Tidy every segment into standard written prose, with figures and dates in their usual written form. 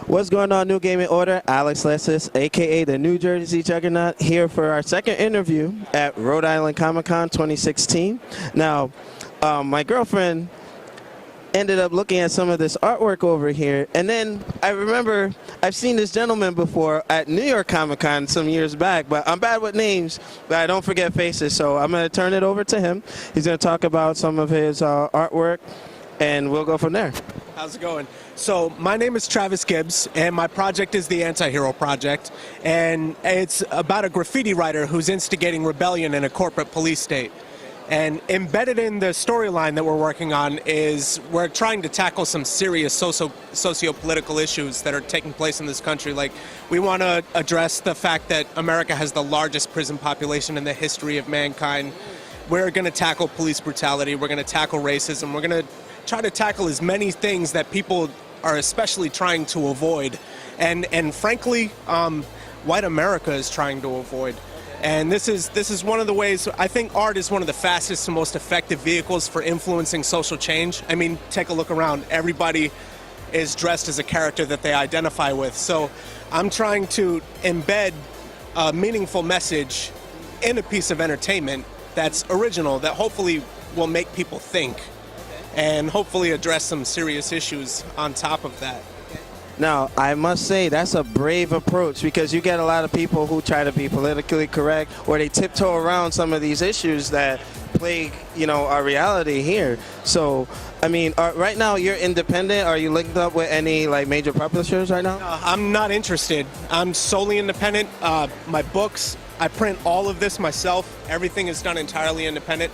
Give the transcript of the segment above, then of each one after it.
What's going on, Newgamingorder? Alex Lessis, a.k.a. the New Jersey Juggernaut, here for our second interview at Rhode Island Comic-Con 2016. Now, my girlfriend ended up looking at some of this artwork over here, and then I remember I've seen this gentleman before at New York Comic-Con some years back, but I'm bad with names, but I don't forget faces, so I'm going to turn it over to him. He's going to talk about some of his artwork, and we'll go from there. How's it going? So my name is Travis Gibbs, and my project is the Antai Hirow Project, and it's about a graffiti writer who's instigating rebellion in a corporate police state. And embedded in the storyline that we're working on is we're trying to tackle some serious socio-political issues that are taking place in this country. Like, we want to address the fact that America has the largest prison population in the history of mankind. We're going to tackle police brutality. We're going to tackle racism. We're going to try to tackle as many things that people are especially trying to avoid. And frankly, white America is trying to avoid. And this is one of the ways. I think art is one of the fastest and most effective vehicles for influencing social change. I mean, take a look around. Everybody is dressed as a character that they identify with. So I'm trying to embed a meaningful message in a piece of entertainment that's original, that hopefully will make people think, and hopefully address some serious issues on top of that. Now, I must say that's a brave approach, because you get a lot of people who try to be politically correct, or they tiptoe around some of these issues that plague, our reality here. So, I mean, right now you're independent. Are you linked up with any major publishers right now? I'm not interested. I'm solely independent. My books, I print all of this myself. Everything is done entirely independent.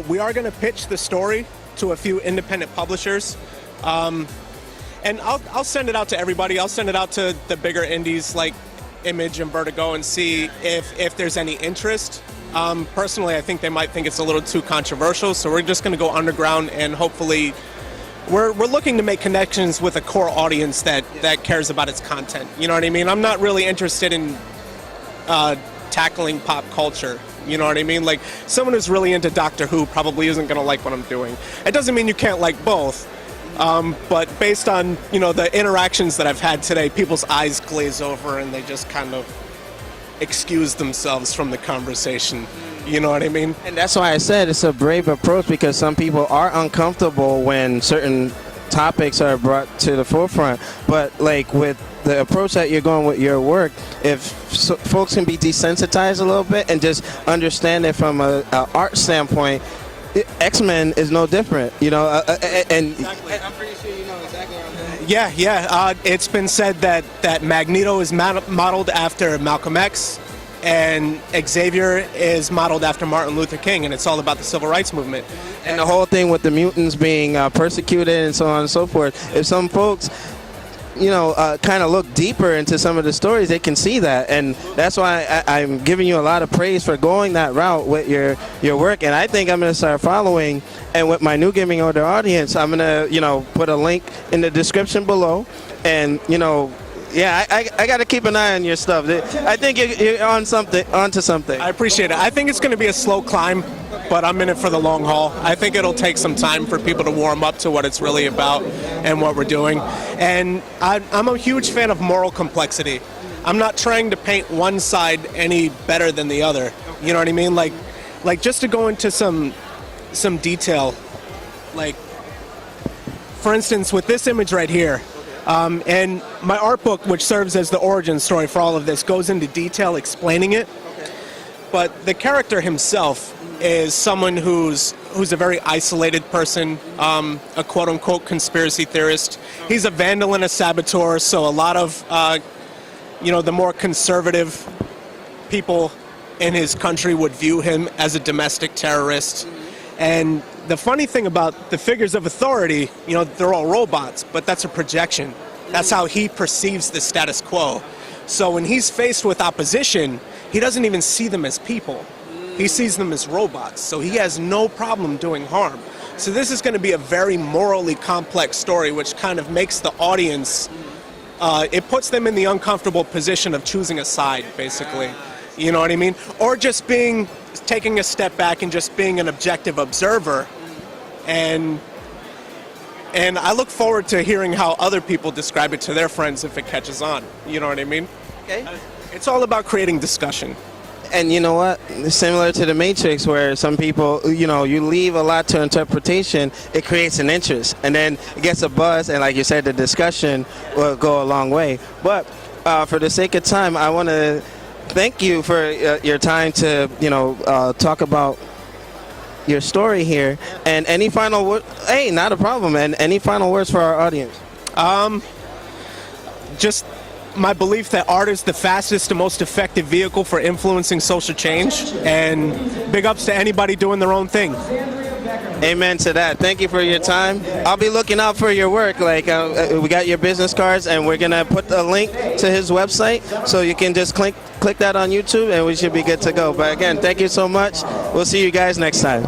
We are going to pitch the story to a few independent publishers. And I'll send it out to everybody. I'll send it out to the bigger indies like Image and Vertigo and see if there's any interest. Personally, I think they might think it's a little too controversial, so we're just going to go underground, and hopefully we're looking to make connections with a core audience that cares about its content. You know what I mean? I'm not really interested in tackling pop culture. You know what I mean? Like, someone who's really into Doctor Who probably isn't going to like what I'm doing. It doesn't mean you can't like both. But based on, the interactions that I've had today, people's eyes glaze over and they just kind of excuse themselves from the conversation. You know what I mean? And that's why I said it's a brave approach, because some people are uncomfortable when certain topics are brought to the forefront. But with the approach that you're going with your work, if folks can be desensitized a little bit and just understand it from an art standpoint, XMen is no different, and exactly. I'm pretty sure you know exactly what I'm doing. Yeah. It's been said that Magneto is modeled after Malcolm X, and Xavier is modeled after Martin Luther King, and it's all about the civil rights movement. And the whole thing with the mutants being persecuted and so on and so forth. If some folks kind of look deeper into some of the stories, they can see that, and that's why I'm giving you a lot of praise for going that route with your work. And I think I'm going to start following, and with my Newgamingorder audience, I'm going to put a link in the description below, and yeah, I got to keep an eye on your stuff. I think you're onto something. I appreciate it. I think it's going to be a slow climb, but I'm in it for the long haul. I think it'll take some time for people to warm up to what it's really about and what we're doing. And I'm a huge fan of moral complexity. I'm not trying to paint one side any better than the other. You know what I mean? Like just to go into some detail, like, for instance, with this image right here, and my art book, which serves as the origin story for all of this, goes into detail explaining it. But the character himself is someone who's a very isolated person, a quote-unquote conspiracy theorist. He's a vandal and a saboteur, so a lot of, the more conservative people in his country would view him as a domestic terrorist. And the funny thing about the figures of authority, they're all robots, but that's a projection. That's how he perceives the status quo. So when he's faced with opposition, he doesn't even see them as people. He sees them as robots, so he has no problem doing harm. So this is going to be a very morally complex story, which kind of makes the audience, it puts them in the uncomfortable position of choosing a side, basically. You know what I mean? Or just taking a step back and just being an objective observer and And I look forward to hearing how other people describe it to their friends if it catches on. You know what I mean? Okay. It's all about creating discussion. And you know what? Similar to the Matrix, where some people, you know, you leave a lot to interpretation, it creates an interest, and then it gets a buzz, and like you said, the discussion will go a long way. But for the sake of time, I want to thank you for your time to, you know, talk about your story here. And any final words? Hey, not a problem. And any final words for our audience? Just my belief that art is the fastest and most effective vehicle for influencing social change, and big ups to anybody doing their own thing. Amen to that. Thank you for your time. I'll be looking out for your work. Like we got your business cards, and we're gonna put the link to his website, so you can just click that on YouTube, and we should be good to go. But again, thank you so much. We'll see you guys next time.